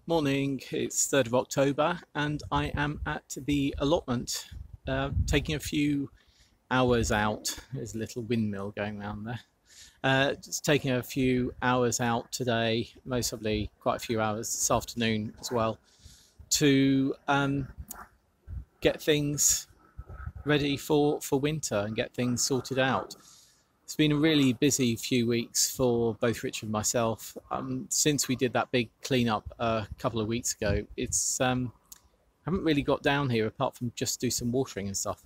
Morning, it's 3rd of October and I am at the allotment taking a few hours out. There's a little windmill going around there. Just taking a few hours out today, mostly quite a few hours this afternoon as well, to get things ready for winter and get things sorted out. It's been a really busy few weeks for both Richard and myself. Since we did that big cleanup a couple of weeks ago, it's haven't really got down here apart from just do some watering and stuff.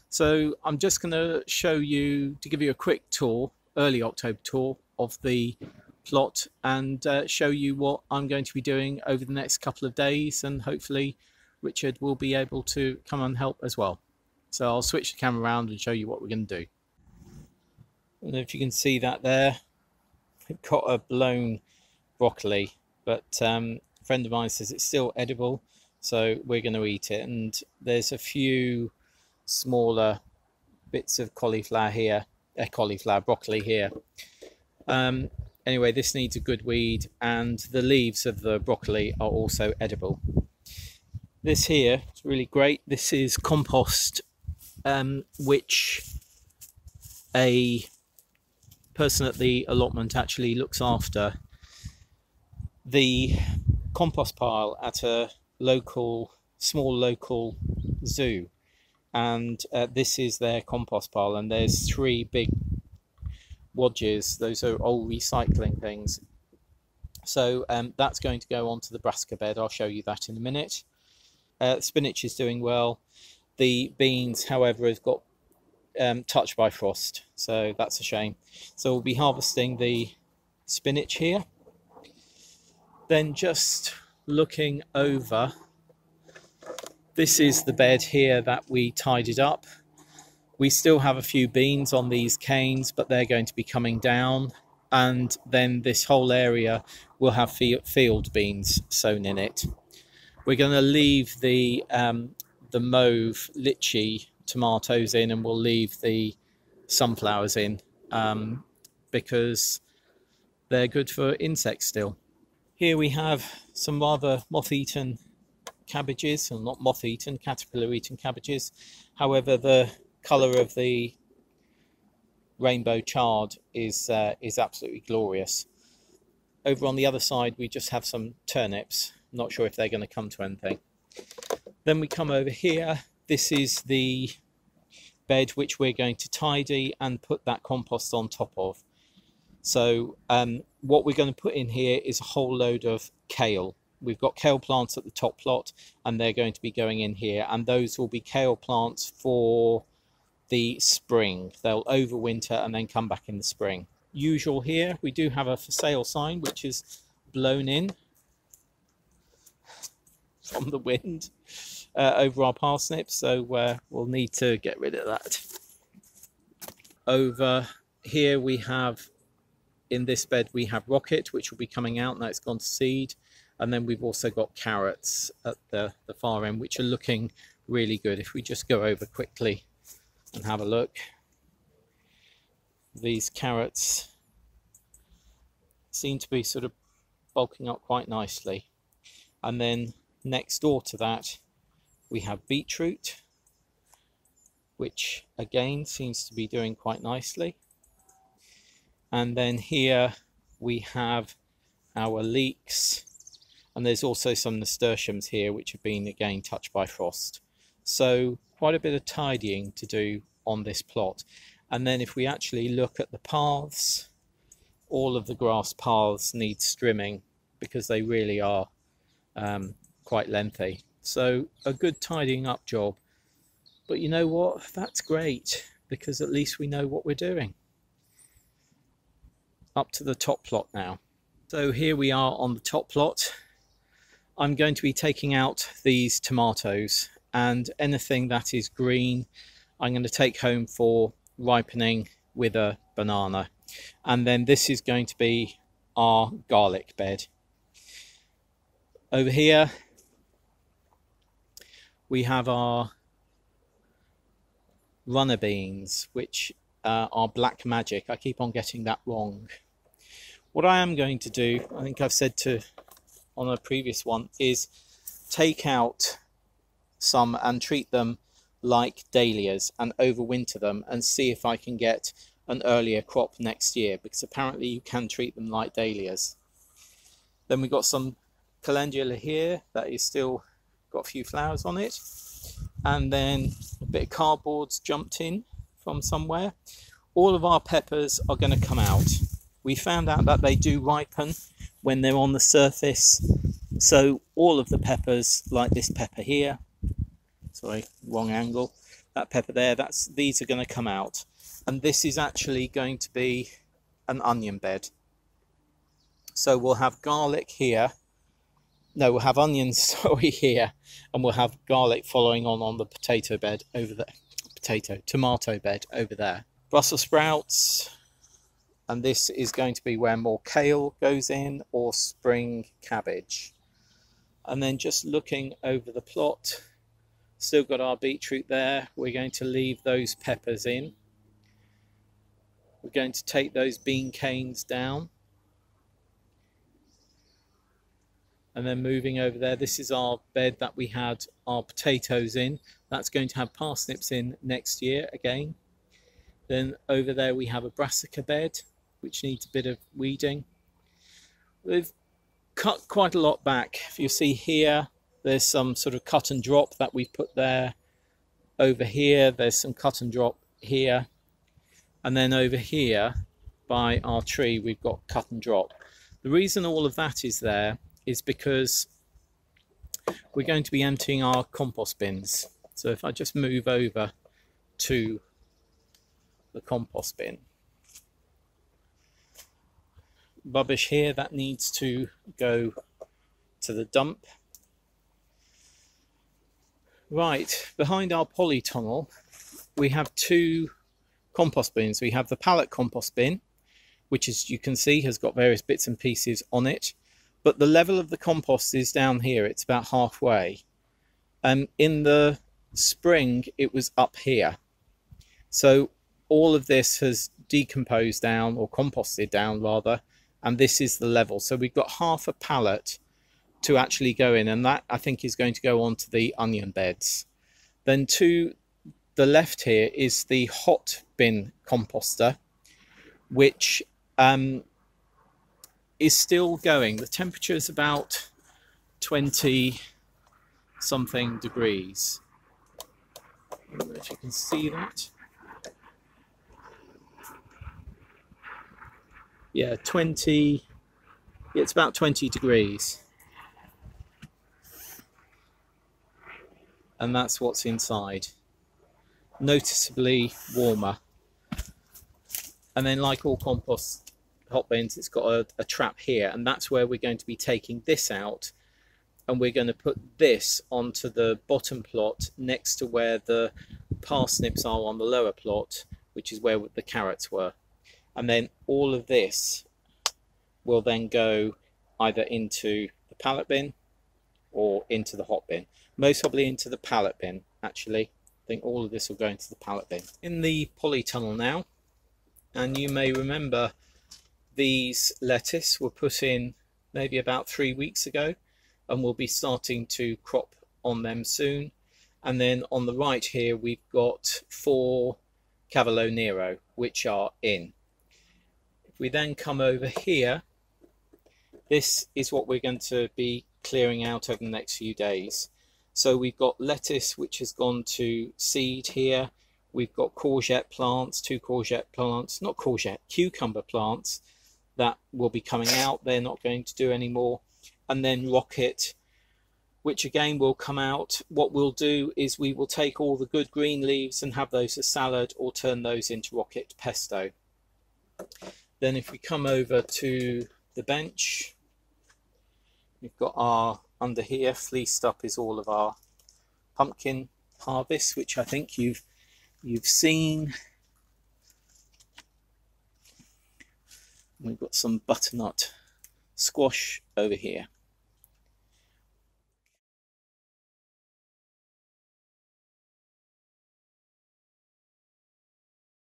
So I'm just going to show you, to give you a quick tour, early October tour of the plot, and show you what I'm going to be doing over the next couple of days, and hopefully Richard will be able to come and help as well. So I'll switch the camera around and show you what we're going to do. I don't know if you can see that there. We've got a blown broccoli, but a friend of mine says it's still edible, so we're going to eat it. And there's a few smaller bits of cauliflower here, broccoli here. Anyway, this needs a good weed, and the leaves of the broccoli are also edible. This here is really great. This is compost, which a person at the allotment actually looks after. The compost pile at a small local zoo, and this is their compost pile, and there's 3 big wadges. Those are old recycling things. So that's going to go onto the brassica bed. I'll show you that in a minute. Spinach is doing well. The beans, however, have got touched by frost, so that's a shame. So we'll be harvesting the spinach here. Then just looking over, this is the bed here that we tidied up. We still have a few beans on these canes, but they're going to be coming down, and then this whole area will have field beans sown in it. We're going to leave the mauve lychee tomatoes in, and we'll leave the sunflowers in because they're good for insects still. Here we have some rather moth-eaten cabbages, or not moth-eaten, caterpillar-eaten cabbages. However, the colour of the rainbow chard is absolutely glorious. Over on the other side we just have some turnips. I'm not sure if they're going to come to anything. Then we come over here. This is the bed which we're going to tidy and put that compost on top of. So what we're going to put in here is a whole load of kale. We've got kale plants at the top plot, and they're going to be going in here, and those will be kale plants for the spring. They'll overwinter and then come back in the spring. Usual here, we do have a for sale sign which is blown in from the wind over our parsnips, so we'll need to get rid of that. Over here we have, in this bed we have rocket, which will be coming out now. It's gone to seed. And then we've also got carrots at the far end, which are looking really good. If we just go over quickly and have a look, these carrots seem to be sort of bulking up quite nicely. And then next door to that we have beetroot, which again seems to be doing quite nicely. And then here we have our leeks, and there's also some nasturtiums here which have been again touched by frost. So quite a bit of tidying to do on this plot. And then if we actually look at the paths, all of the grass paths need trimming because they really are quite lengthy. So a good tidying up job. But you know what? That's great, because at least we know what we're doing. Up to the top plot now. So here we are on the top plot. I'm going to be taking out these tomatoes, and anything that is green I'm going to take home for ripening with a banana. And then this is going to be our garlic bed. Over here we have our runner beans, which are black magic. I keep on getting that wrong. What I am going to do, I think I've said to on a previous one is take out some and treat them like dahlias and overwinter them and see if I can get an earlier crop next year, because apparently you can treat them like dahlias. Then we've got some calendula here that is still got a few flowers on it, and then a bit of cardboard's jumped in from somewhere. All of our peppers are going to come out. We found out that they do ripen when they're on the surface, so all of the peppers, like this pepper here, sorry, wrong angle, that pepper there, these are going to come out, and this is actually going to be an onion bed. So we'll have garlic here, no, we'll have onions, sorry, here, and we'll have garlic following on the potato bed over there, tomato bed over there. Brussels sprouts, and this is going to be where more kale goes in, or spring cabbage. And then just looking over the plot, still got our beetroot there. We're going to leave those peppers in. We're going to take those bean canes down. And then moving over there, this is our bed that we had our potatoes in. That's going to have parsnips in next year again. Then over there we have a brassica bed, which needs a bit of weeding. We've cut quite a lot back. If you see here, there's some sort of cut and drop that we put there. Over here, there's some cut and drop here. And then over here, by our tree, we've got cut and drop. The reason all of that is there is because we're going to be emptying our compost bins. So if I just move over to the compost bin. Rubbish here that needs to go to the dump. Right, behind our polytunnel we have two compost bins. We have the pallet compost bin, which, as you can see, has got various bits and pieces on it, but the level of the compost is down here. It's about halfway, and in the spring it was up here, so all of this has decomposed down, or composted down rather, and this is the level. So we've got half a pallet to actually go in, and that I think is going to go onto the onion beds. Then to the left here is the hot bin composter, which is still going. The temperature is about 20 something degrees. I don't know if you can see that. Yeah, 20, it's about 20 degrees. And that's what's inside. Noticeably warmer. And then, like all compost hot bins, it's got a trap here, and that's where we're going to be taking this out, and we're going to put this onto the bottom plot next to where the parsnips are on the lower plot, which is where the carrots were. And then all of this will then go either into the pallet bin or into the hot bin. Most probably into the pallet bin, actually. I think all of this will go into the pallet bin. In the polytunnel now, and you may remember these lettuce were put in maybe about 3 weeks ago, and we'll be starting to crop on them soon. And then on the right here we've got 4 Cavolo Nero, which are in. If we then come over here, this is what we're going to be clearing out over the next few days. So we've got lettuce which has gone to seed here. We've got courgette plants, 2 courgette plants, not courgette, cucumber plants that will be coming out. They're not going to do anymore. And then rocket, which again will come out. What we'll do is we will take all the good green leaves and have those as salad, or turn those into rocket pesto. Then if we come over to the bench, we've got our, under here, fleeced up is all of our pumpkin harvest, which I think you've seen. We've got some butternut squash over here.